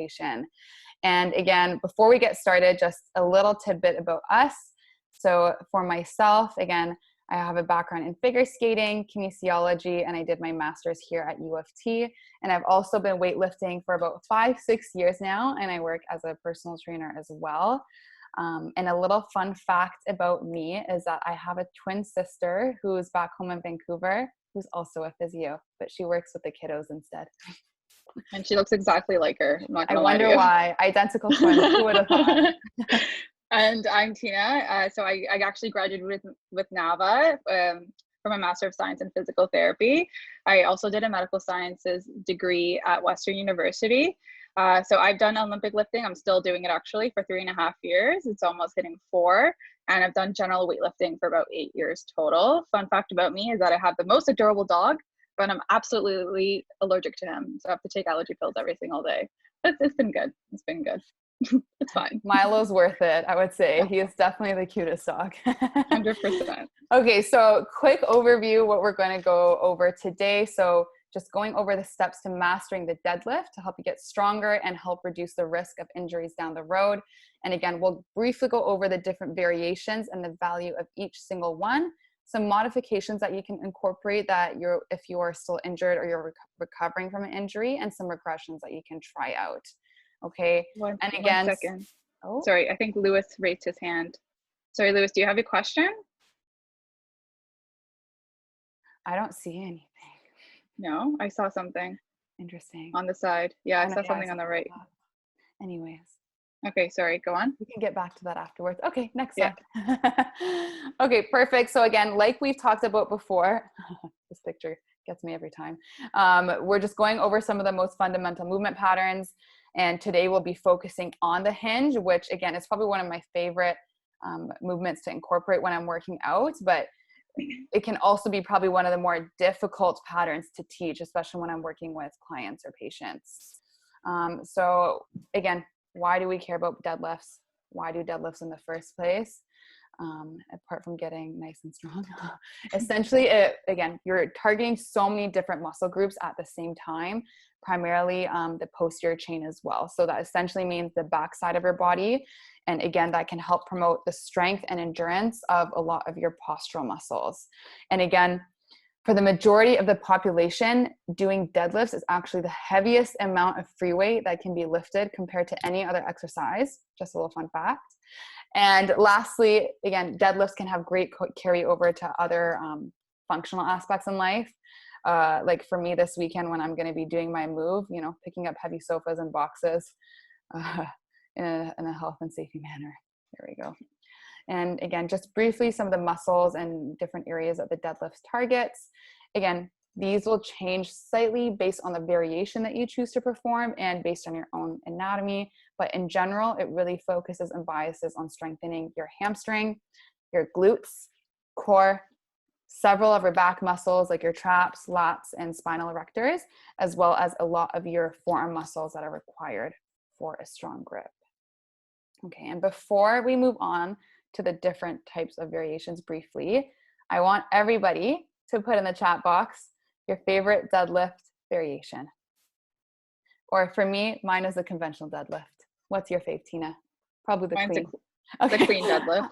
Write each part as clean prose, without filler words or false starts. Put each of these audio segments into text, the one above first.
modification. And again, before we get started, just a little tidbit about us. So for myself, again, I have a background in figure skating, kinesiology, and I did my master's here at U of T. And I've also been weightlifting for about 5-6 years now, and I work as a personal trainer as well. And a little fun fact about me is that I have a twin sister who's back home in Vancouver, who's also a physio, but she works with the kiddos instead. And she looks exactly like her. I'm not I gonna lie to wonder you. why. Identical twins. Who would have thought? And I'm Tina. So I actually graduated with NAVA from a Master of Science in Physical Therapy. I also did a medical sciences degree at Western University. So I've done Olympic lifting. I'm still doing it actually for 3.5 years. It's almost hitting 4. And I've done general weightlifting for about 8 years total. Fun fact about me is that I have the most adorable dog, but I'm absolutely allergic to him. So I have to take allergy pills every single day. But it's been good. It's been good. It's fine. Milo's worth it, I would say. He is definitely the cutest dog. 100%. Okay, so quick overview what we're going to go over today. So just going over the steps to mastering the deadlift to help you get stronger and help reduce the risk of injuries down the road. And again, we'll briefly go over the different variations and the value of each single one. Some modifications that you can incorporate if you are still injured or you're recovering from an injury, and some regressions that you can try out. Okay. One second. Oh, sorry. I think Lewis raised his hand. Sorry, Lewis, do you have a question? I don't see anything. No, I saw something. Interesting. On the side. Yeah, I saw something on the right. Anyways. Okay, sorry, go on. We can get back to that afterwards. Okay, next slide. Okay, perfect. So again, like we've talked about before, this picture gets me every time. We're just going over some of the most fundamental movement patterns. And today we'll be focusing on the hinge, which again is probably one of my favorite movements to incorporate when I'm working out, but it can also be probably one of the more difficult patterns to teach, especially when I'm working with clients or patients. So again, why do we care about deadlifts? Why do deadlifts in the first place? Apart from getting nice and strong. Essentially, again, you're targeting so many different muscle groups at the same time, primarily the posterior chain as well. So that essentially means the back side of your body. And again, that can help promote the strength and endurance of a lot of your postural muscles. And again, for the majority of the population, doing deadlifts is actually the heaviest amount of free weight that can be lifted compared to any other exercise. Just a little fun fact. And lastly, again, deadlifts can have great carryover to other functional aspects in life. Like for me this weekend when I'm going to be doing my move, picking up heavy sofas and boxes in a health and safety manner. There we go. And again, just briefly, some of the muscles and different areas that the deadlift targets. Again, these will change slightly based on the variation that you choose to perform and based on your own anatomy. But in general, it really focuses and biases on strengthening your hamstring, your glutes, core, several of your back muscles like your traps, lats, and spinal erectors, as well as a lot of your forearm muscles that are required for a strong grip. Okay, and before we move on to the different types of variations briefly, I want everybody to put in the chat box your favorite deadlift variation. Or for me, mine is the conventional deadlift. What's your fave, Tina? Probably the clean. The clean deadlift.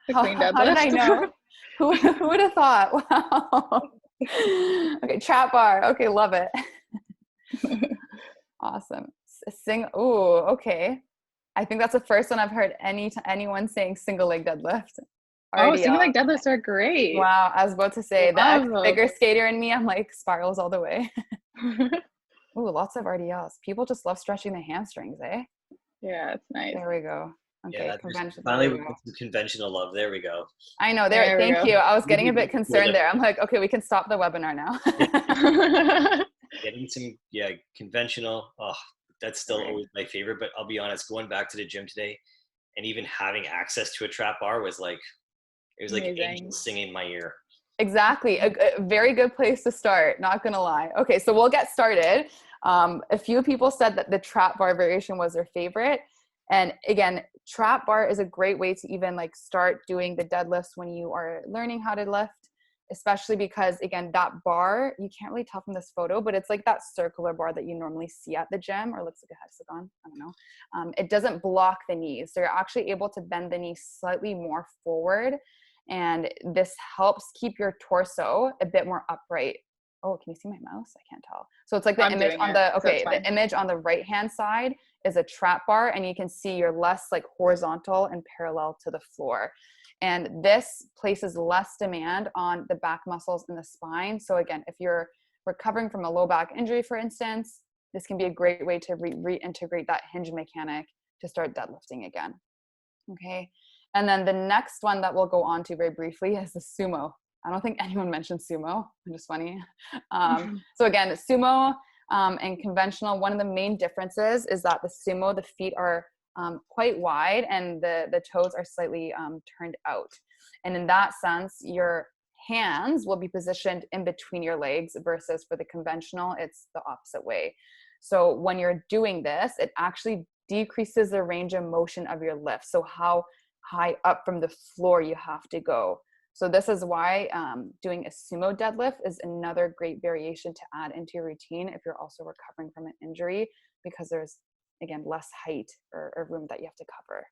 The clean deadlift. How did I know? Who would have thought? Wow. Okay, trap bar. Okay, love it. Awesome. Ooh, okay. I think that's the first one I've heard anyone saying single leg deadlift. Oh, single leg deadlifts are great. Wow, I was about to say the ex-figure skater in me, I'm like spirals all the way. Ooh, lots of RDLs. People just love stretching the hamstrings, eh? Yeah, it's nice. There we go. Okay, yeah, conventional. Finally, we got some conventional love. There we go. I know. Thank you. I was getting a bit concerned there. I'm like, okay, we can stop the webinar now. Getting some, conventional. Oh, that's still always my favorite. But I'll be honest, going back to the gym today, and even having access to a trap bar was like, it was like angels singing in my ear. Exactly. A very good place to start. Not gonna lie. Okay, so we'll get started. A few people said that the trap bar variation was their favorite. And again, trap bar is a great way to even like start doing the deadlifts when you are learning how to lift. especially because, again, that bar, you can't really tell from this photo, but it's like that circular bar that you normally see at the gym, or looks like a hexagon, I don't know. It doesn't block the knees. So you're actually able to bend the knees slightly more forward. And this helps keep your torso a bit more upright. Oh, can you see my mouse? I can't tell. So it's like the image on the, okay, the image on the right-hand side is a trap bar, and you can see you're less like horizontal and parallel to the floor. And this places less demand on the back muscles in the spine. So again, if you're recovering from a low back injury, for instance, this can be a great way to reintegrate that hinge mechanic to start deadlifting again. Okay. And then the next one that we'll go on to very briefly is the sumo. I don't think anyone mentioned sumo, which is funny. So again, sumo and conventional, one of the main differences is that the sumo, the feet are quite wide and the toes are slightly turned out. And in that sense, your hands will be positioned in between your legs versus for the conventional, it's the opposite way. So when you're doing this, it actually decreases the range of motion of your lift. So how high up from the floor you have to go. So this is why doing a sumo deadlift is another great variation to add into your routine if you're also recovering from an injury, because there's, again, less height or room that you have to cover.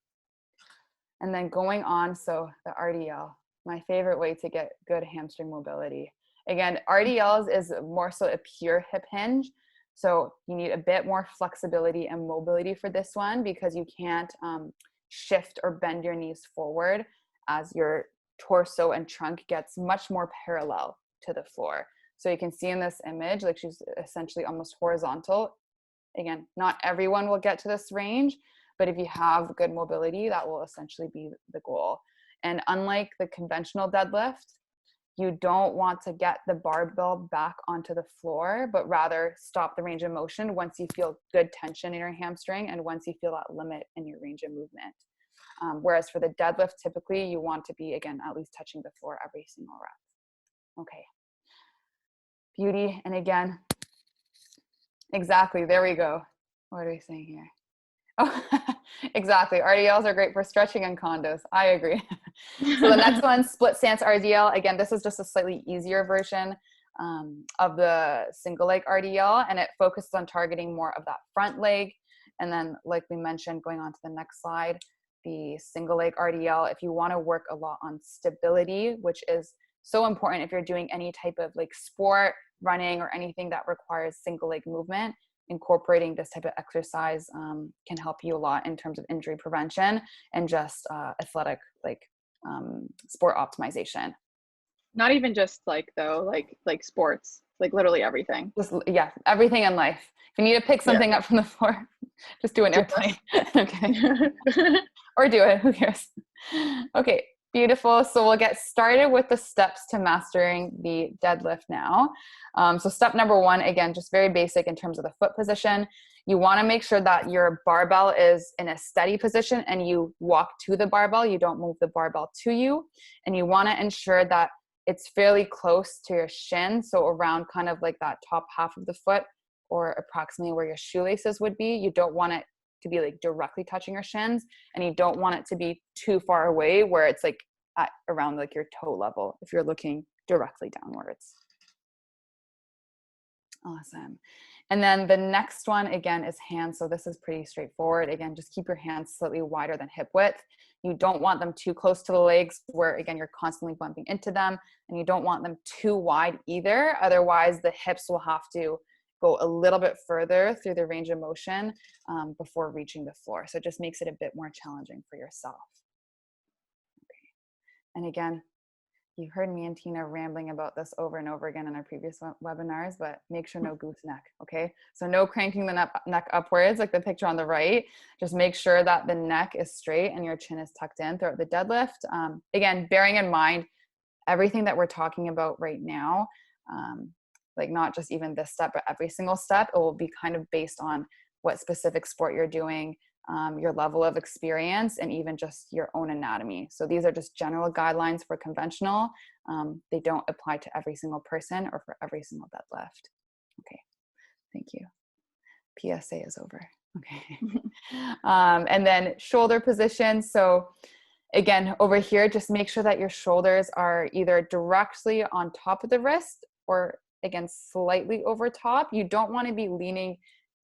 And then going on, so the RDL, my favorite way to get good hamstring mobility. Again, RDLs is more so a pure hip hinge. So you need a bit more flexibility and mobility for this one, because you can't shift or bend your knees forward as your torso and trunk gets much more parallel to the floor. So you can see in this image, like she's essentially almost horizontal. Again, not everyone will get to this range, but if you have good mobility, that will essentially be the goal. And unlike the conventional deadlift, you don't want to get the barbell back onto the floor, but rather stop the range of motion once you feel good tension in your hamstring and once you feel that limit in your range of movement. Whereas for the deadlift, typically you want to be, again, at least touching the floor every single rep. Okay. Beauty. And again, exactly. There we go. What are we saying here? Oh, exactly. RDLs are great for stretching and condos. I agree. So the next one, split stance RDL. Again, this is just a slightly easier version of the single leg RDL, and it focuses on targeting more of that front leg. And then, like we mentioned, going on to the next slide, the single leg RDL, if you want to work a lot on stability, which is so important if you're doing any type of like sport, running, or anything that requires single leg movement, incorporating this type of exercise can help you a lot in terms of injury prevention and just athletic sport optimization. Not even just like sports, like literally everything. Just, yeah, everything in life. If you need to pick something up from the floor, just do an airplane. Okay. Or do it, who cares? Okay, beautiful. So we'll get started with the steps to mastering the deadlift now. So step number one, again, just very basic in terms of the foot position. You want to make sure that your barbell is in a steady position and you walk to the barbell. You don't move the barbell to you. And you want to ensure that it's fairly close to your shin. So around kind of like that top half of the foot, or approximately where your shoelaces would be. You don't want it to be like directly touching your shins, and you don't want it to be too far away where it's like at around like your toe level if you're looking directly downwards. Awesome. And then the next one, again, is hands. So this is pretty straightforward. Again, just keep your hands slightly wider than hip width. You don't want them too close to the legs where, again, you're constantly bumping into them, and you don't want them too wide either. Otherwise, the hips will have to go a little bit further through the range of motion before reaching the floor. So it just makes it a bit more challenging for yourself. Okay. And again, you've heard me and Tina rambling about this over and over again in our previous webinars, but make sure no goose neck, okay? So no cranking the neck upwards like the picture on the right. Just make sure that the neck is straight and your chin is tucked in throughout the deadlift. Again, bearing in mind everything that we're talking about right now, like not just even this step, but every single step, it will be kind of based on what specific sport you're doing, your level of experience, and even just your own anatomy. So these are just general guidelines for conventional. They don't apply to every single person or for every single deadlift. Okay, thank you. PSA is over. Okay. And then shoulder position. So again, over here, just make sure that your shoulders are either directly on top of the wrist or again, slightly over top. You don't want to be leaning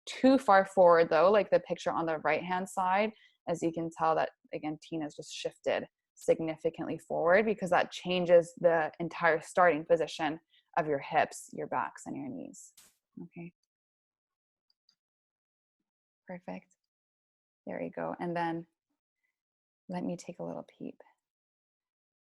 too far forward though, like the picture on the right-hand side. As you can tell that, again, Tina's just shifted significantly forward because that changes the entire starting position of your hips, your backs, and your knees. Okay. Perfect. There you go. And then let me take a little peep.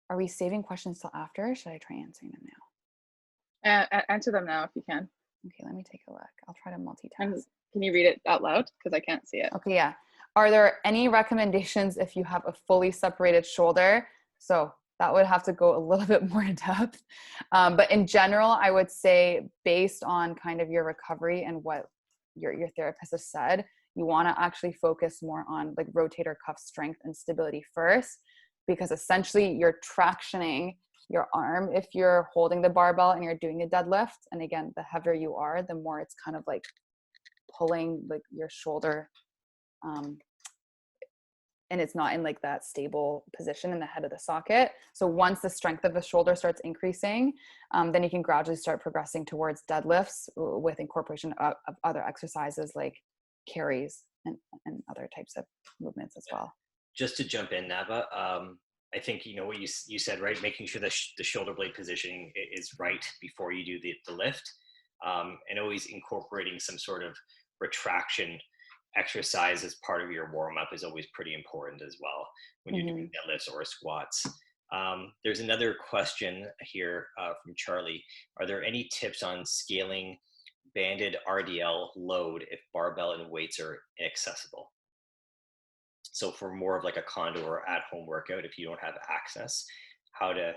Are we saving questions till after, or should I try answering them now? Answer them now if you can. Okay, let me take a look. I'll try to multitask. And can you read it out loud? Because I can't see it. Okay, yeah. Are there any recommendations if you have a fully separated shoulder? So that would have to go a little bit more in depth. But in general, I would say based on kind of your recovery and what your therapist has said, you want to actually focus more on like rotator cuff strength and stability first, because essentially you're tractioning your arm if you're holding the barbell and you're doing a deadlift. And again, the heavier you are, the more it's kind of like pulling like your shoulder, and it's not in like that stable position in the head of the socket. So once the strength of the shoulder starts increasing, then you can gradually start progressing towards deadlifts with incorporation of other exercises like carries and other types of movements as well. Just to jump in, Nava, I think you know what you said, right? Making sure the shoulder blade positioning is right before you do the lift, and always incorporating some sort of retraction exercise as part of your warm-up is always pretty important as well when you're doing deadlifts or squats. There's another question here from Charlie. Are there any tips on scaling banded RDL load if barbell and weights are inaccessible? So for more of like a condo or at-home workout, if you don't have access, how to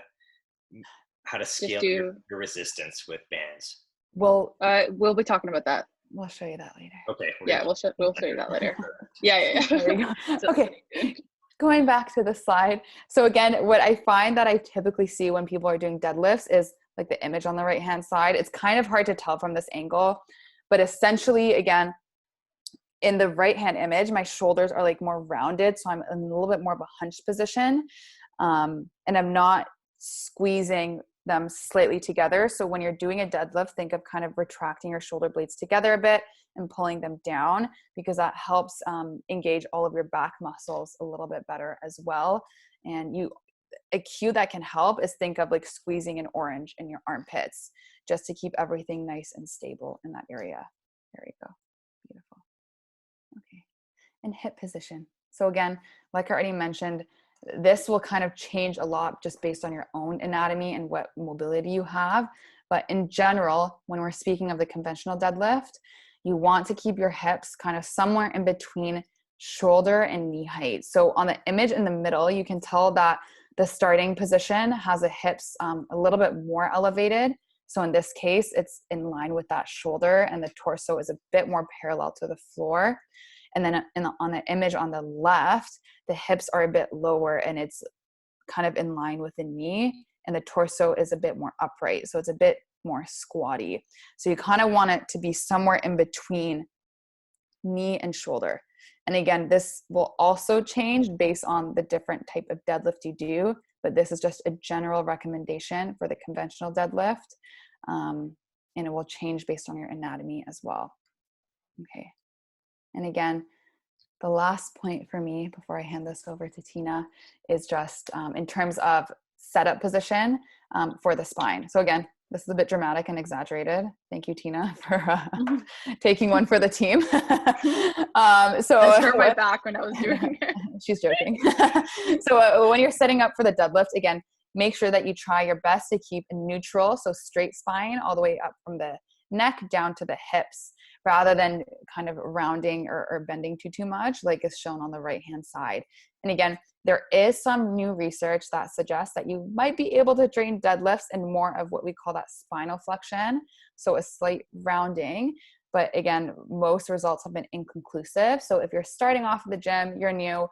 scale your resistance with bands? Well, we'll be talking about that. We'll show you that later. Okay. Yeah, we'll show you that later. Yeah. There we go. Okay. Going back to the slide. So again, what I find that I typically see when people are doing deadlifts is like the image on the right-hand side. It's kind of hard to tell from this angle, but essentially, again, in the right-hand image, my shoulders are like more rounded. So I'm in a little bit more of a hunched position. And I'm not squeezing them slightly together. So when you're doing a deadlift, think of kind of retracting your shoulder blades together a bit and pulling them down, because that helps engage all of your back muscles a little bit better as well. And a cue that can help is think of like squeezing an orange in your armpits just to keep everything nice and stable in that area. There you go. Beautiful. Okay. And hip position. So again, like I already mentioned, this will kind of change a lot just based on your own anatomy and what mobility you have. But in general, when we're speaking of the conventional deadlift, you want to keep your hips kind of somewhere in between shoulder and knee height. So on the image in the middle, you can tell that the starting position has the hips a little bit more elevated. So in this case, it's in line with that shoulder, and the torso is a bit more parallel to the floor. And then on the image on the left, the hips are a bit lower and it's kind of in line with the knee, and the torso is a bit more upright. So it's a bit more squatty. So you kind of want it to be somewhere in between knee and shoulder. And again, this will also change based on the different type of deadlift you do, but this is just a general recommendation for the conventional deadlift. And it will change based on your anatomy as well. Okay. And again, the last point for me before I hand this over to Tina is just in terms of setup position for the spine. So again, this is a bit dramatic and exaggerated. Thank you, Tina, for taking one for the team. So I hurt my back when I was doing it. She's joking. So when you're setting up for the deadlift, again, make sure that you try your best to keep a neutral, so straight spine all the way up from the neck down to the hips, rather than kind of rounding or bending too much, like is shown on the right-hand side. And again, there is some new research that suggests that you might be able to train deadlifts in more of what we call that spinal flexion, so a slight rounding. But again, most results have been inconclusive. So if you're starting off at the gym, you're new,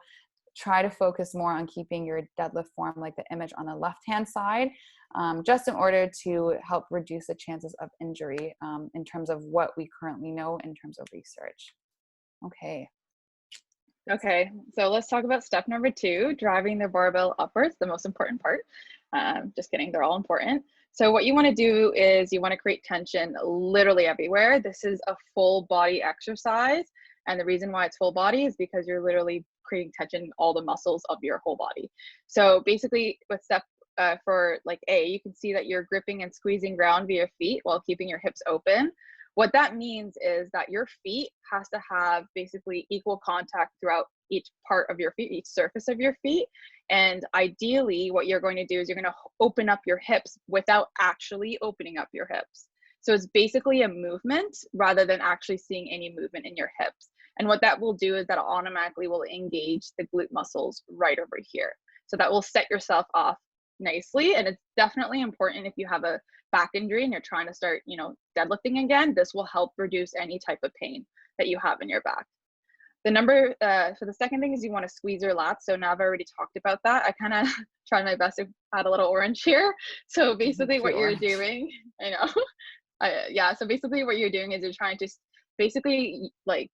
try to focus more on keeping your deadlift form like the image on the left-hand side, just in order to help reduce the chances of injury in terms of what we currently know in terms of research. Okay. Okay, so let's talk about step number 2, driving the barbell upwards, the most important part. Just kidding, they're all important. So what you want to do is you want to create tension literally everywhere. This is a full body exercise. And the reason why it's full body is because you're literally creating tension in all the muscles of your whole body. So basically with step for like A, you can see that you're gripping and squeezing ground via your feet while keeping your hips open. What that means is that your feet has to have basically equal contact throughout each part of your feet, each surface of your feet. And ideally, what you're going to do is you're going to open up your hips without actually opening up your hips. So it's basically a movement rather than actually seeing any movement in your hips. And what that will do is that automatically will engage the glute muscles right over here. So that will set yourself off nicely. And it's definitely important if you have a back injury and you're trying to start, you know, deadlifting again, this will help reduce any type of pain that you have in your back. The number for the second thing is you want to squeeze your lats. So now I've already talked about that. I kind of tried my best to add a little orange here. So basically what you're doing, I know, yeah. So basically what you're doing is you're trying to basically like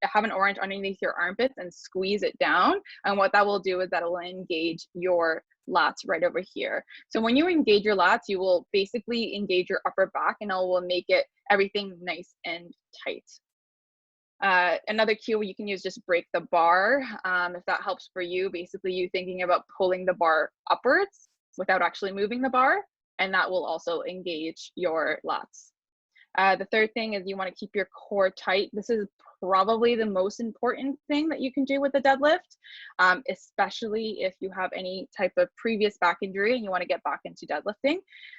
have an orange underneath your armpits and squeeze it down. And what that will do is that will engage your lats right over here. So when you engage your lats, you will basically engage your upper back and it will make it everything nice and tight. Another cue you can use, just break the bar. If that helps for you, basically you thinking about pulling the bar upwards without actually moving the bar, and that will also engage your lats. The third thing is you want to keep your core tight. This is probably the most important thing that you can do with the deadlift, especially if you have any type of previous back injury and you want to get back into deadlifting.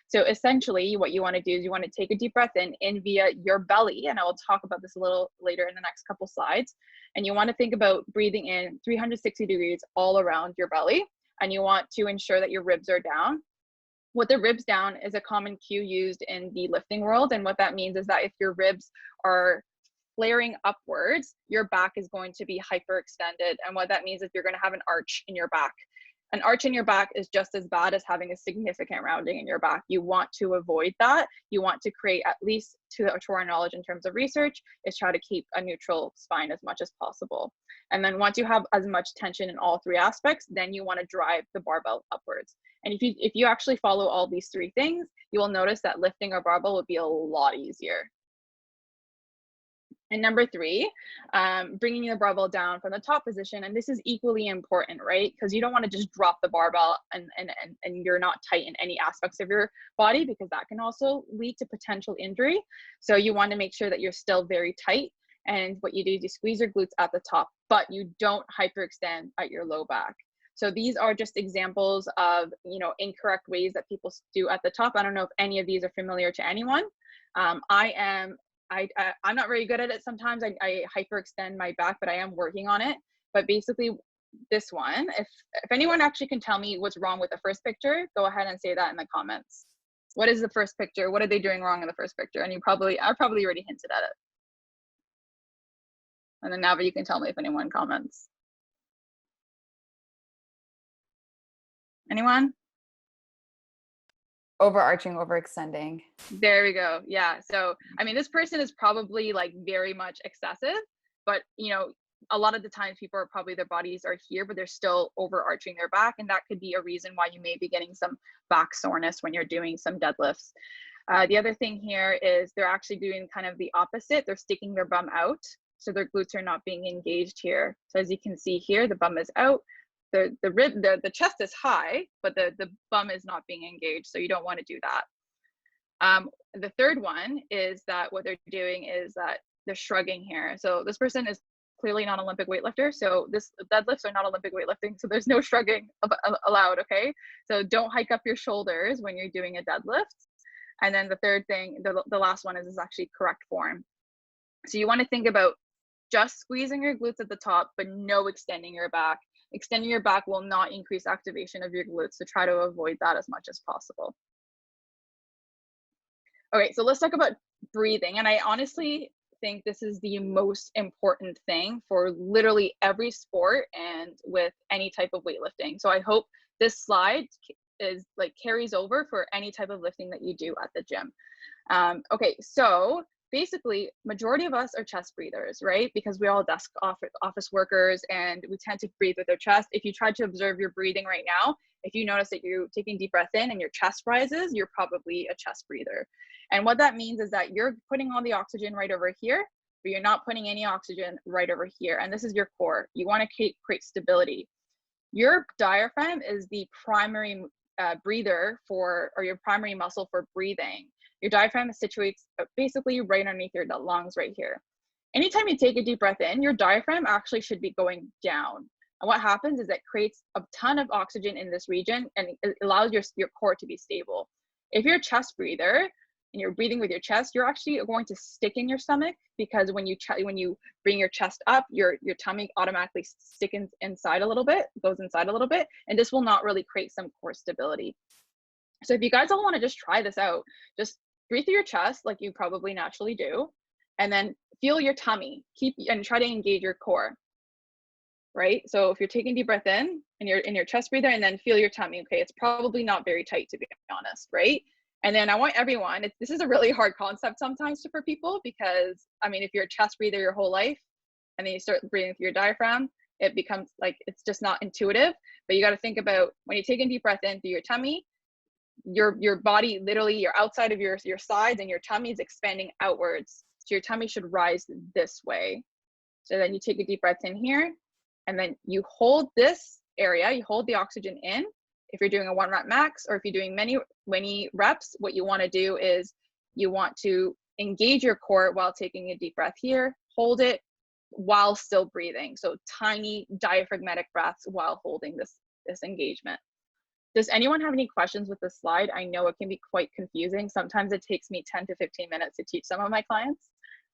So essentially what you want to do is you want to take a deep breath in via your belly, and I will talk about this a little later in the next couple slides. And you want to think about breathing in 360 degrees all around your belly, and you want to ensure that your ribs are down. What the ribs down is a common cue used in the lifting world. And what that means is that if your ribs are flaring upwards, your back is going to be hyperextended. And what that means is you're going to have an arch in your back. An arch in your back is just as bad as having a significant rounding in your back. You want to avoid that. You want to create, at least to our knowledge in terms of research, is try to keep a neutral spine as much as possible. And then once you have as much tension in all three aspects, then you want to drive the barbell upwards. And if you actually follow all these three things, you will notice that lifting a barbell would be a lot easier. And number 3, bringing the barbell down from the top position. And this is equally important, right? Because you don't want to just drop the barbell and you're not tight in any aspects of your body, because that can also lead to potential injury. So you want to make sure that you're still very tight. And what you do is you squeeze your glutes at the top, but you don't hyperextend at your low back. So these are just examples of, you know, incorrect ways that people do at the top. I don't know if any of these are familiar to anyone. I'm not very good at it sometimes. I hyperextend my back, but I am working on it. But basically this one, if anyone actually can tell me what's wrong with the first picture, go ahead and say that in the comments. What is the first picture? What are they doing wrong in the first picture? And I probably already hinted at it. And then Nava, you can tell me if anyone comments. Anyone? Overarching, overextending. There we go. Yeah. So, I mean, this person is probably like very much excessive, but you know, a lot of the times people are probably, their bodies are here, but they're still overarching their back. And that could be a reason why you may be getting some back soreness when you're doing some deadlifts. The other thing here is they're actually doing kind of the opposite. They're sticking their bum out. So their glutes are not being engaged here. So as you can see here, the bum is out. The chest is high, but the bum is not being engaged. So you don't want to do that. The third one is that what they're doing is that they're shrugging here. So this person is clearly not an Olympic weightlifter. So this deadlifts are not Olympic weightlifting. So there's no shrugging allowed. Okay. So don't hike up your shoulders when you're doing a deadlift. And then the third thing, the last one is actually correct form. So you want to think about just squeezing your glutes at the top, but no extending your back. Extending your back will not increase activation of your glutes, so try to avoid that as much as possible. Okay, so let's talk about breathing. And I honestly think this is the most important thing for literally every sport and with any type of weightlifting. So I hope this slide is like carries over for any type of lifting that you do at the gym. Okay, so basically majority of us are chest breathers, right? Because we're all desk office workers and we tend to breathe with our chest. If you try to observe your breathing right now, if you notice that you're taking deep breath in and your chest rises, you're probably a chest breather. And what that means is that you're putting all the oxygen right over here, but you're not putting any oxygen right over here. And this is your core. You want to create stability. Your diaphragm is the primary breather for, or your primary muscle for breathing. Your diaphragm is situated basically right underneath your lungs right here. Anytime you take a deep breath in, your diaphragm actually should be going down. And what happens is it creates a ton of oxygen in this region and it allows your core to be stable. If you're a chest breather and you're breathing with your chest, you're actually going to stick in your stomach, because when you bring your chest up, your tummy automatically goes inside a little bit, and this will not really create some core stability. So if you guys all want to just try this out, just breathe through your chest like you probably naturally do, and then feel your tummy, and try to engage your core. Right? So if you're taking deep breath in and you're in your chest breather, and then feel your tummy, okay, it's probably not very tight, to be honest, right? And then I want everyone, this is a really hard concept sometimes for people, because I mean, if you're a chest breather your whole life and then you start breathing through your diaphragm, it becomes like, it's just not intuitive. But you got to think about when you're taking deep breath in through your tummy, your body, literally you're outside of your sides and your tummy is expanding outwards. So your tummy should rise this way. So then you take a deep breath in here, and then you hold this area, you hold the oxygen in. If you're doing a 1 rep max, or if you're doing many reps, what you want to do is you want to engage your core while taking a deep breath here, hold it while still breathing. So tiny diaphragmatic breaths while holding this engagement. Does anyone have any questions with this slide? I know it can be quite confusing. Sometimes it takes me 10 to 15 minutes to teach some of my clients,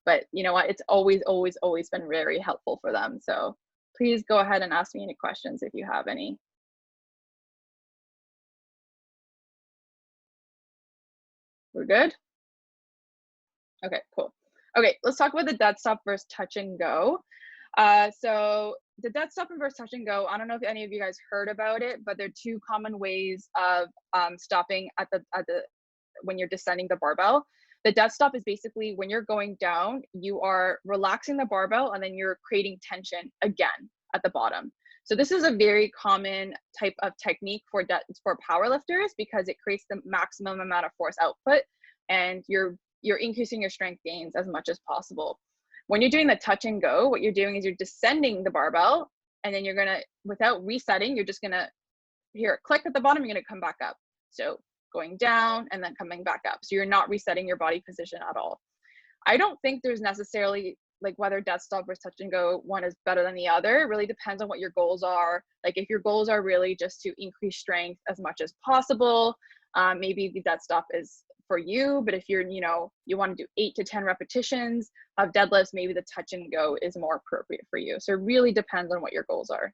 but you know what? It's always been very helpful for them. So please go ahead and ask me any questions if you have any. We're good? Okay, cool. Okay, let's talk about the dead stop versus touch and go. So the dead stop and versus touch and go, I don't know if any of you guys heard about it, but there are 2 common ways of stopping when you're descending the barbell. The dead stop is basically when you're going down, you are relaxing the barbell and then you're creating tension again at the bottom. So this is a very common type of technique for powerlifters, because it creates the maximum amount of force output and you're increasing your strength gains as much as possible. When you're doing the touch and go, what you're doing is you're descending the barbell, and then you're gonna, without resetting, you're just gonna hear it click at the bottom, you're gonna come back up. So going down and then coming back up. So you're not resetting your body position at all. I don't think there's necessarily like whether dead stop versus touch and go, one is better than the other. It really depends on what your goals are. Like if your goals are really just to increase strength as much as possible, maybe the dead stop is for you. But if you're, you want to do 8 to 10 repetitions of deadlifts, maybe the touch and go is more appropriate for you. So it really depends on what your goals are.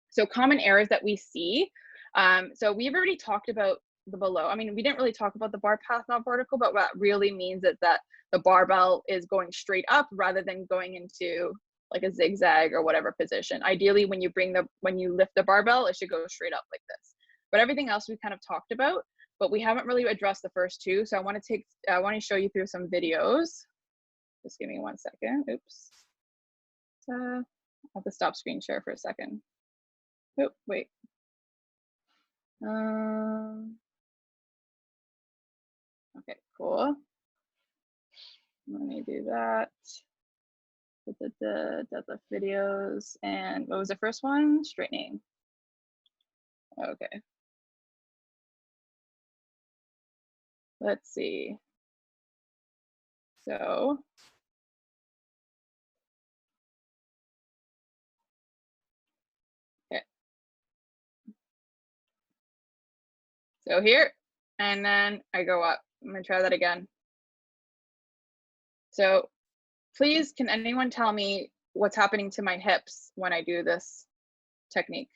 So common errors that we see. So we've already talked about the below. I mean, we didn't really talk about the bar path, not vertical, but what that really means is that the barbell is going straight up rather than going into like a zigzag or whatever position. Ideally, when you lift the barbell, it should go straight up like this. But everything else we kind of talked about, but we haven't really addressed the first 2. So I want to show you through some videos. Just give me 1 second. Oops. I'll have to stop screen share for a second. Oh, wait. Okay, cool. Let me do that. The deadlift videos. And what was the first one? Straightening. Okay. Let's see. So okay. So here, and then I go up. I'm gonna try that again. So please, can anyone tell me what's happening to my hips when I do this technique?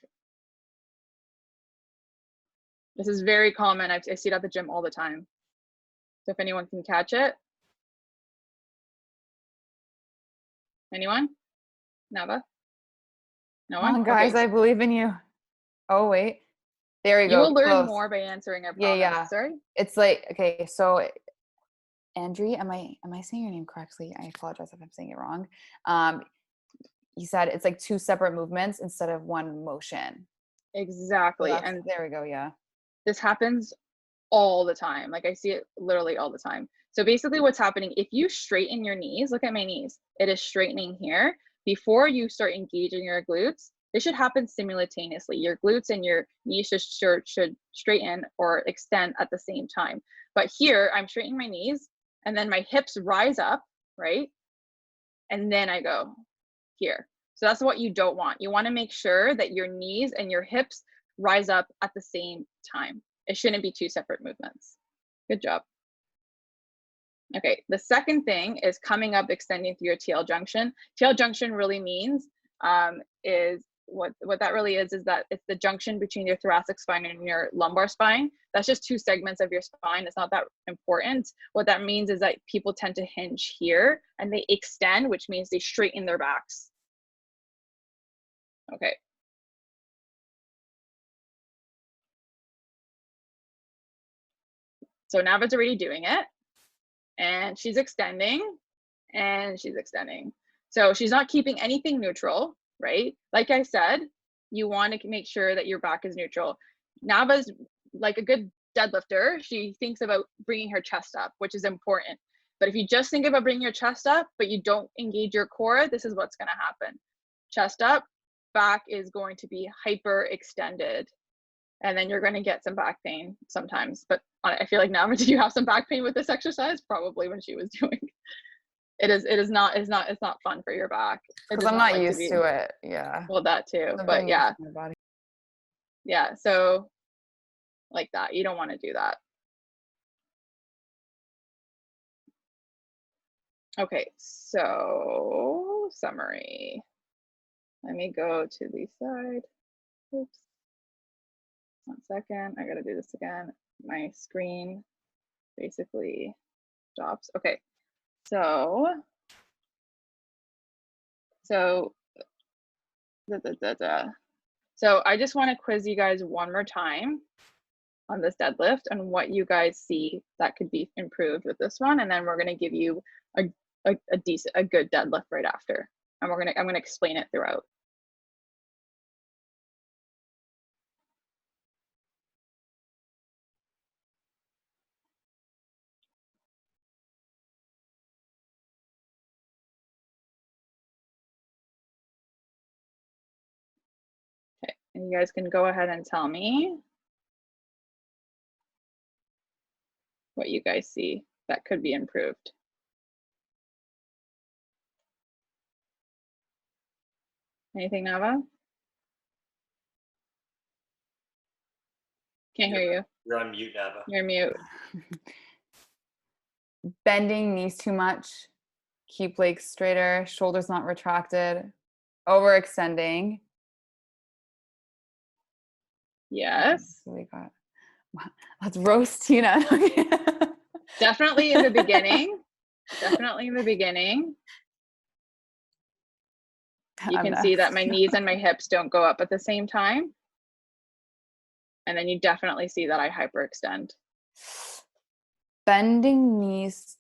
This is very common. I see it at the gym all the time. So if anyone can catch it. Anyone? Nava? No one? Come on, guys, okay. I believe in you. Oh, wait. There you go. You will learn more by answering, I promise. Yeah. Sorry? It's like, okay, so Andrea, am I saying your name correctly? I apologize if I'm saying it wrong. You said it's like 2 separate movements instead of 1 motion. Exactly. So and there we go. Yeah. this happens all the time. Like I see it literally all the time. So basically what's happening, if you straighten your knees, look at my knees, it is straightening here. Before you start engaging your glutes, this should happen simultaneously. Your glutes and your knees should straighten or extend at the same time. But here I'm straightening my knees and then my hips rise up, right? And then I go here. So that's what you don't want. You want to make sure that your knees and your hips rise up at the same time. It shouldn't be 2 separate movements. Good job. Okay, the second thing is coming up, extending through your TL junction. TL junction really means is what that really is that it's the junction between your thoracic spine and your lumbar spine. That's just 2 segments of your spine. It's not that important. What that means is that people tend to hinge here and they extend, which means they straighten their backs. Okay. So Nava's already doing it and she's extending and she's extending. So she's not keeping anything neutral, right? Like I said, you want to make sure that your back is neutral. Nava's like a good deadlifter. She thinks about bringing her chest up, which is important. But if you just think about bringing your chest up, but you don't engage your core, this is what's going to happen. Chest up, back is going to be hyper extended. And then you're going to get some back pain sometimes. But I feel like Nava, did you have some back pain with this exercise? Probably when she was doing it's not fun for your back. Because I'm not used to it. Yeah. Well, that too. But yeah. Yeah. So like that, you don't want to do that. Okay. So summary. Let me go to the side. Oops. 1 second. I got to do this again. My screen basically stops. Okay. So I just want to quiz you guys one more time on this deadlift and what you guys see that could be improved with this one, and then we're going to give you a good deadlift right after, and I'm going to explain it throughout. Okay, and you guys can go ahead and tell me what you guys see that could be improved. Anything, Nava? Can't hear you. You're on mute, Nava. You're mute. Bending knees too much. Keep legs straighter. Shoulders not retracted. Overextending. Yes. So we got. Let's roast Tina. Definitely in the beginning. Definitely in the beginning. You can see that my knees and my hips don't go up at the same time. And then you definitely see that I hyperextend. Bending knees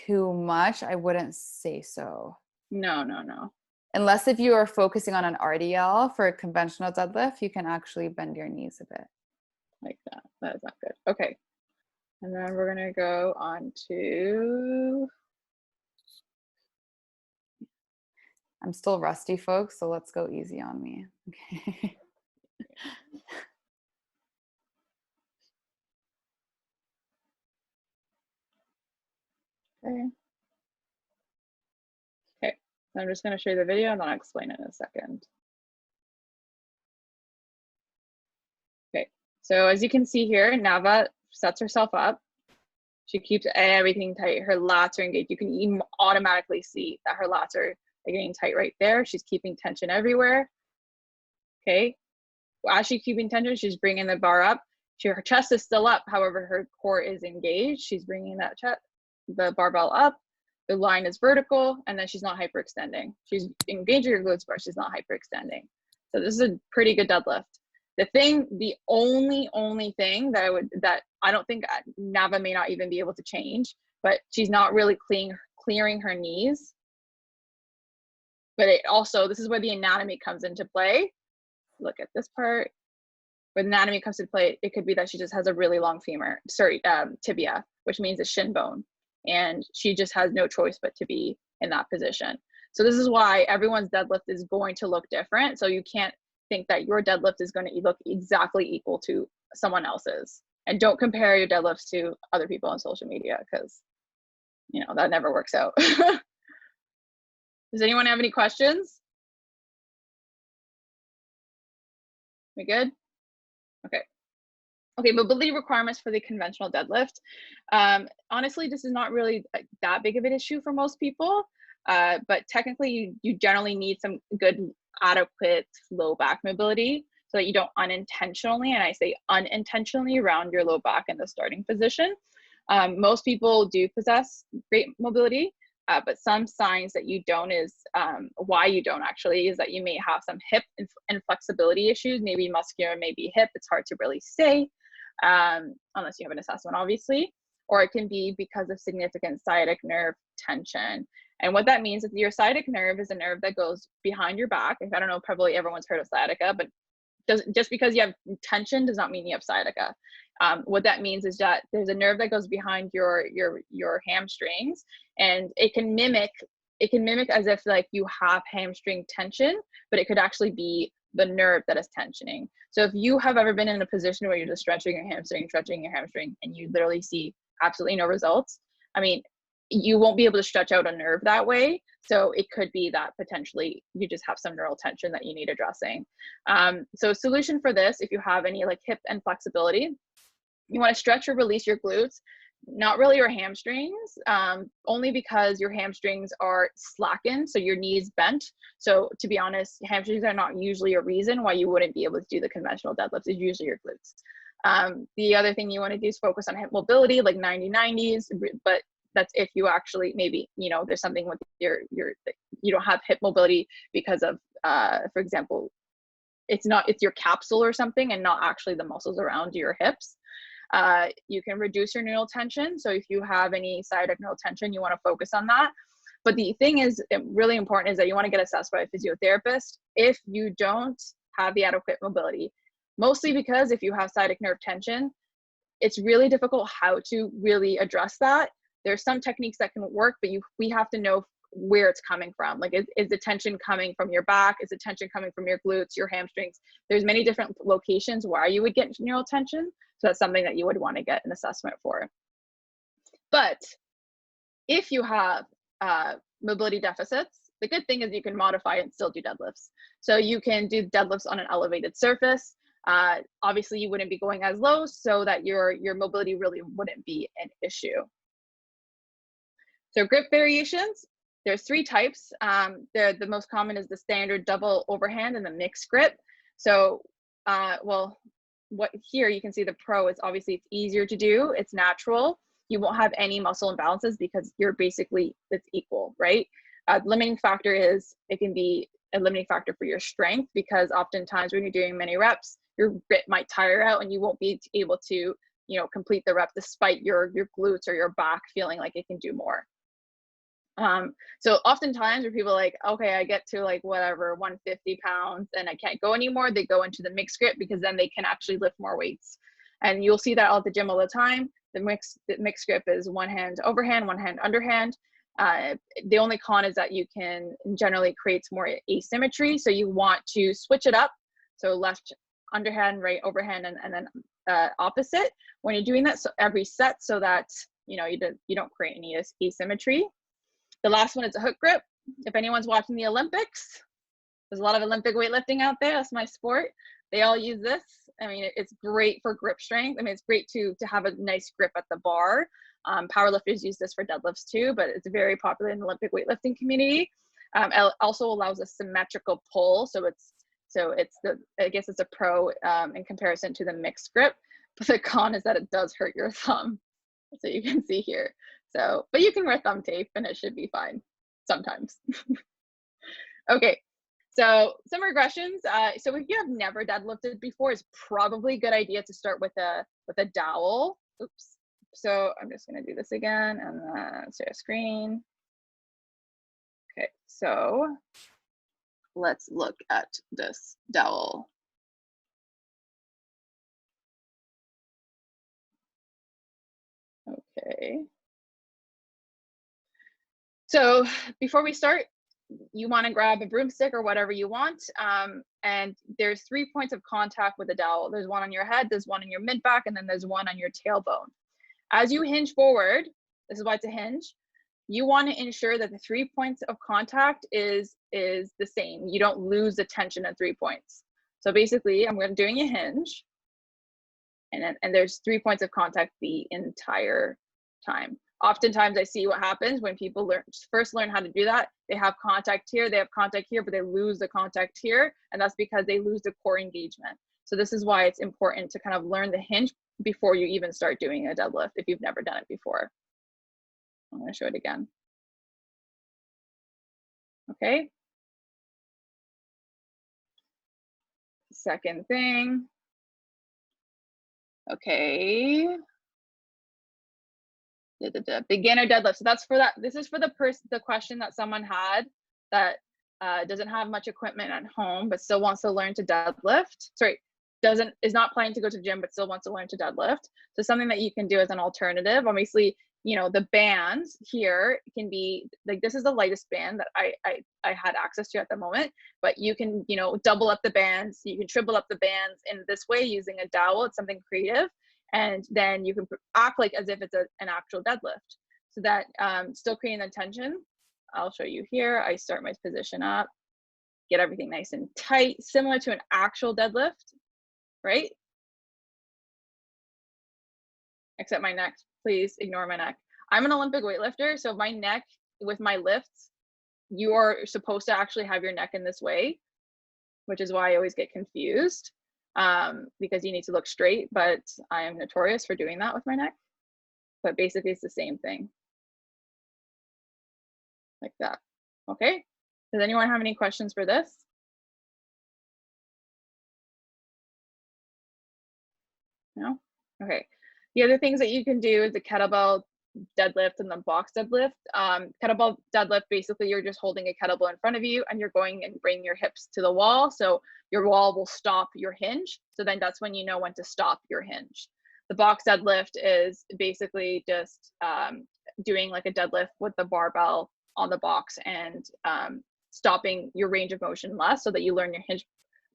too much, I wouldn't say so. No. Unless if you are focusing on an RDL for a conventional deadlift, you can actually bend your knees a bit. Like that. That is not good. Okay. And then we're going to go on to... I'm still rusty, folks, so let's go easy on me. Okay. Okay. I'm just going to show you the video and then I'll explain it in a second. Okay. So as you can see here, Nava sets herself up. She keeps everything tight. Her lats are engaged. You can even automatically see that her lats are getting tight right there. She's keeping tension everywhere. Okay. As she's keeping tension, she's bringing the bar up. Her chest is still up. However, her core is engaged. She's bringing that the barbell up. The line is vertical, and then she's not hyperextending. She's engaging her glutes, but she's not hyperextending. So this is a pretty good deadlift. The only thing that I don't think Nava may not even be able to change, but she's not really clearing her knees. But it also, this is where the anatomy comes into play. Look at this part. Where the anatomy comes into play, it could be that she just has a really long tibia, which means a shin bone. And she just has no choice but to be in that position. So this is why everyone's deadlift is going to look different. So you can't think that your deadlift is going to look exactly equal to someone else's. And don't compare your deadlifts to other people on social media, because, you know, that never works out. Does anyone have any questions? We good? Okay, mobility requirements for the conventional deadlift. Honestly, this is not really that big of an issue for most people, but technically you generally need some good adequate low back mobility so that you don't unintentionally, and I say unintentionally, round your low back in the starting position. Most people do possess great mobility, but some signs that you don't is why you don't actually is that you may have some hip inflexibility issues, maybe muscular, maybe hip. It's hard to really say unless you have an assessment, obviously, or it can be because of significant sciatic nerve tension. And what that means is your sciatic nerve is a nerve that goes behind your back. I don't know, probably everyone's heard of sciatica, but just because you have tension does not mean you have sciatica. What that means is that there's a nerve that goes behind your hamstrings, and it can mimic as if like you have hamstring tension, but it could actually be the nerve that is tensioning. So if you have ever been in a position where you're just stretching your hamstring, and you literally see absolutely no results, I mean, you won't be able to stretch out a nerve that way. So it could be that potentially you just have some neural tension that you need addressing. So a solution for this, if you have any like hip inflexibility, you want to stretch or release your glutes, not really your hamstrings, only because your hamstrings are slackened, so your knees bent. So to be honest, hamstrings are not usually a reason why you wouldn't be able to do the conventional deadlifts. It's usually your glutes. The other thing you want to do is focus on hip mobility, like 90-90s, but that's if you actually, maybe, you know, there's something with you don't have hip mobility because of, for example, it's your capsule or something and not actually the muscles around your hips. You can reduce your neural tension. So if you have any sciatic neural tension, you want to focus on that. But the thing is really important is that you want to get assessed by a physiotherapist if you don't have the adequate mobility. Mostly because if you have sciatic nerve tension, it's really difficult how to really address that. There's some techniques that can work, but we have to know where it's coming from. Like, is the tension coming from your back? Is the tension coming from your glutes, your hamstrings? There's many different locations where you would get neural tension. So that's something that you would want to get an assessment for. But if you have mobility deficits, the good thing is you can modify and still do deadlifts. So you can do deadlifts on an elevated surface. Obviously, you wouldn't be going as low so that your mobility really wouldn't be an issue. So grip variations, there's 3 types. The most common is the standard double overhand and the mixed grip. So, what here you can see the pro is obviously it's easier to do, it's natural. You won't have any muscle imbalances because it's equal, right? Limiting factor is, it can be a limiting factor for your strength, because oftentimes when you're doing many reps, your grip might tire out and you won't be able to, you know, complete the rep despite your glutes or your back feeling like it can do more. So oftentimes where people are like, okay, I get to like whatever 150 pounds and I can't go anymore, they go into the mixed grip because then they can actually lift more weights. And you'll see that at the gym all the time. The mixed grip is one hand overhand, one hand underhand. The only con is that you can generally create more asymmetry. So you want to switch it up. So left underhand, right overhand, and then opposite when you're doing that. So every set, so that, you know, you don't create any asymmetry. The last one is a hook grip. If anyone's watching the Olympics, there's a lot of Olympic weightlifting out there. That's my sport. They all use this. I mean, it's great for grip strength. I mean, it's great to have a nice grip at the bar. Powerlifters use this for deadlifts too, but it's very popular in the Olympic weightlifting community. It also allows a symmetrical pull. I guess it's a pro in comparison to the mixed grip. But the con is that it does hurt your thumb. So you can see here. So, but you can wear thumb tape and it should be fine sometimes. Okay, So some regressions. So if you have never deadlifted before, it's probably a good idea to start with a dowel. Oops. So I'm just going to do this again and then share screen. Okay, so let's look at this dowel. Okay. So before we start, you want to grab a broomstick or whatever you want. And there's 3 points of contact with the dowel. There's one on your head, there's one on your mid back, and then there's one on your tailbone. As you hinge forward, this is why it's a hinge, you want to ensure that the 3 points of contact is the same. You don't lose the tension at 3 points. So basically, I'm doing a hinge, and there's 3 points of contact the entire time. Oftentimes I see what happens when people first learn how to do that. They have contact here, they have contact here, but they lose the contact here. And that's because they lose the core engagement. So this is why it's important to kind of learn the hinge before you even start doing a deadlift if you've never done it before. I'm going to show it again. Okay. Second thing. Okay. Beginner deadlift. So that's for that. This is for the question that someone had that doesn't have much equipment at home, but still wants to learn to deadlift. Sorry, is not planning to go to the gym, but still wants to learn to deadlift. So something that you can do as an alternative, obviously, you know, the bands here can be like, this is the lightest band that I had access to at the moment, but you can, you know, double up the bands, you can triple up the bands in this way using a dowel. It's something creative. And then you can act like as if it's an actual deadlift. So that still creating the tension. I'll show you here. I start my position up, get everything nice and tight, similar to an actual deadlift, right? Except my neck, please ignore my neck. I'm an Olympic weightlifter, so my neck with my lifts, you are supposed to actually have your neck in this way, which is why I always get confused. Because you need to look straight, but I am notorious for doing that with my neck. But basically it's the same thing. Like that. Okay. Does anyone have any questions for this? No? Okay. The other things that you can do is the kettlebell deadlift and the box deadlift. Kettlebell deadlift, basically you're just holding a kettlebell in front of you and you're going and bringing your hips to the wall. So your wall will stop your hinge. So then that's when you know when to stop your hinge. The box deadlift is basically just doing like a deadlift with the barbell on the box and stopping your range of motion less so that you learn your hinge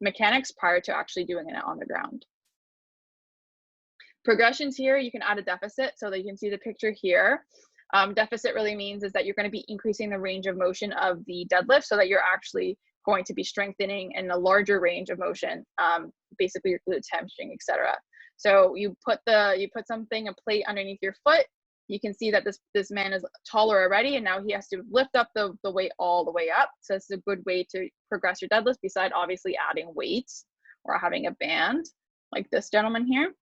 mechanics prior to actually doing it on the ground. Progressions here, you can add a deficit so that you can see the picture here. Deficit really means is that you're going to be increasing the range of motion of the deadlift so that you're actually going to be strengthening in a larger range of motion, basically your glutes, hamstring, etc. So you put something, a plate underneath your foot. You can see that this man is taller already, and now he has to lift up the weight all the way up. So it's a good way to progress your deadlift, beside obviously adding weights or having a band like this gentleman here.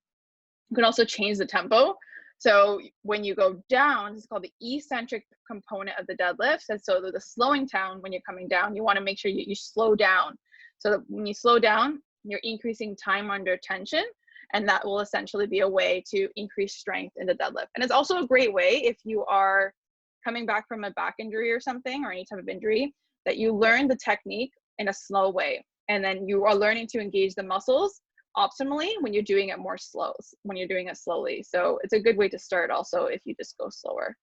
You can also change the tempo. So when you go down, it's called the eccentric component of the deadlift. And so the slowing down, when you're coming down, you want to make sure you slow down. So that when you slow down, you're increasing time under tension, and that will essentially be a way to increase strength in the deadlift. And it's also a great way if you are coming back from a back injury or something, or any type of injury, that you learn the technique in a slow way. And then you are learning to engage the muscles optimally when you're doing it when you're doing it slowly. So it's a good way to start also if you just go slower.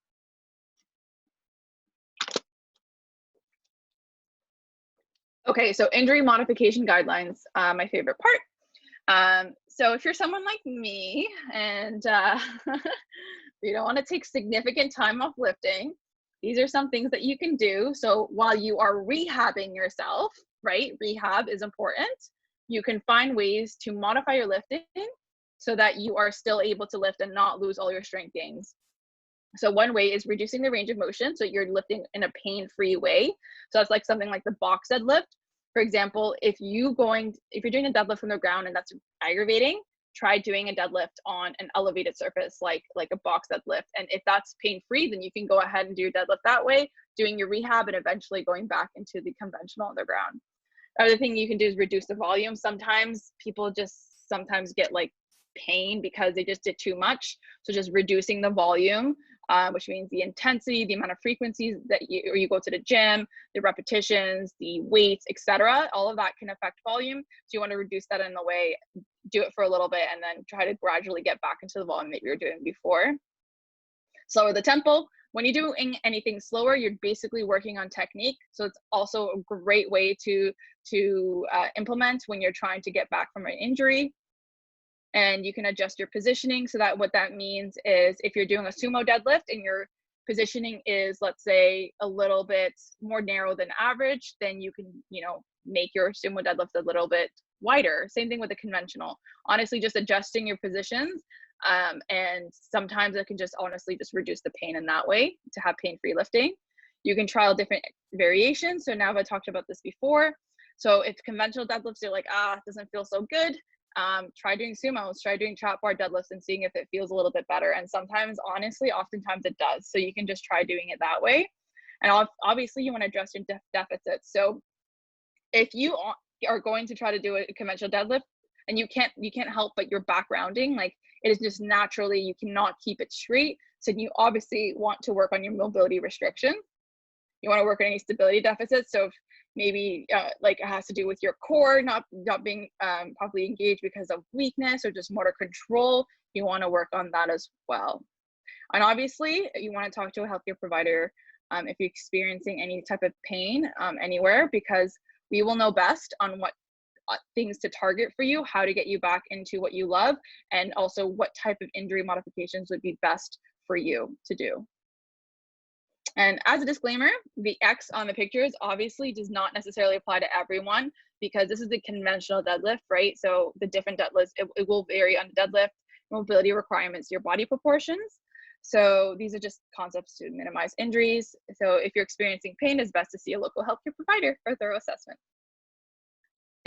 Okay, so injury modification guidelines, my favorite part. So if you're someone like me and you don't want to take significant time off lifting, these are some things that you can do. So while you are rehabbing yourself, right? Rehab is important. You can find ways to modify your lifting so that you are still able to lift and not lose all your strength gains. So one way is reducing the range of motion, so you're lifting in a pain-free way. So that's like something like the box deadlift. For example, if you're doing a deadlift from the ground and that's aggravating, try doing a deadlift on an elevated surface like a box deadlift. And if that's pain-free, then you can go ahead and do your deadlift that way, doing your rehab and eventually going back into the conventional on the ground. Other thing you can do is reduce the volume. Sometimes people just sometimes get like pain because they just did too much. So just reducing the volume, which means the intensity, the amount of frequencies that you go to the gym, the repetitions, the weights, etc. All of that can affect volume. So you want to reduce that in the way, do it for a little bit, and then try to gradually get back into the volume that you were doing before. Slower the tempo. When you're doing anything slower, you're basically working on technique. So it's also a great way to implement when you're trying to get back from an injury. And you can adjust your positioning. So that what that means is if you're doing a sumo deadlift and your positioning is, let's say, a little bit more narrow than average, then you can, make your sumo deadlift a little bit wider. Same thing with the conventional. Honestly, just adjusting your positions. And sometimes it can just honestly just reduce the pain in that way to have pain-free lifting. You can trial different variations. So now I've talked about this before. So if conventional deadlifts are like, it doesn't feel so good, try doing sumos, try doing trap bar deadlifts and seeing if it feels a little bit better. And sometimes, honestly, oftentimes it does. So you can just try doing it that way. And obviously you want to address your deficits. So if you are going to try to do a conventional deadlift and you can't help but your back rounding, like it is just naturally, you cannot keep it straight. So you obviously want to work on your mobility restriction. You want to work on any stability deficits. So if maybe like it has to do with your core not being properly engaged because of weakness or just motor control, you want to work on that as well. And obviously you want to talk to a healthcare provider if you're experiencing any type of pain anywhere, because we will know best on what things to target for you, how to get you back into what you love, and also what type of injury modifications would be best for you to do. And as a disclaimer, the X on the pictures obviously does not necessarily apply to everyone, because this is the conventional deadlift, right? So the different deadlifts, it will vary on the deadlift, mobility requirements, your body proportions. So these are just concepts to minimize injuries. So if you're experiencing pain, it's best to see a local healthcare provider for a thorough assessment.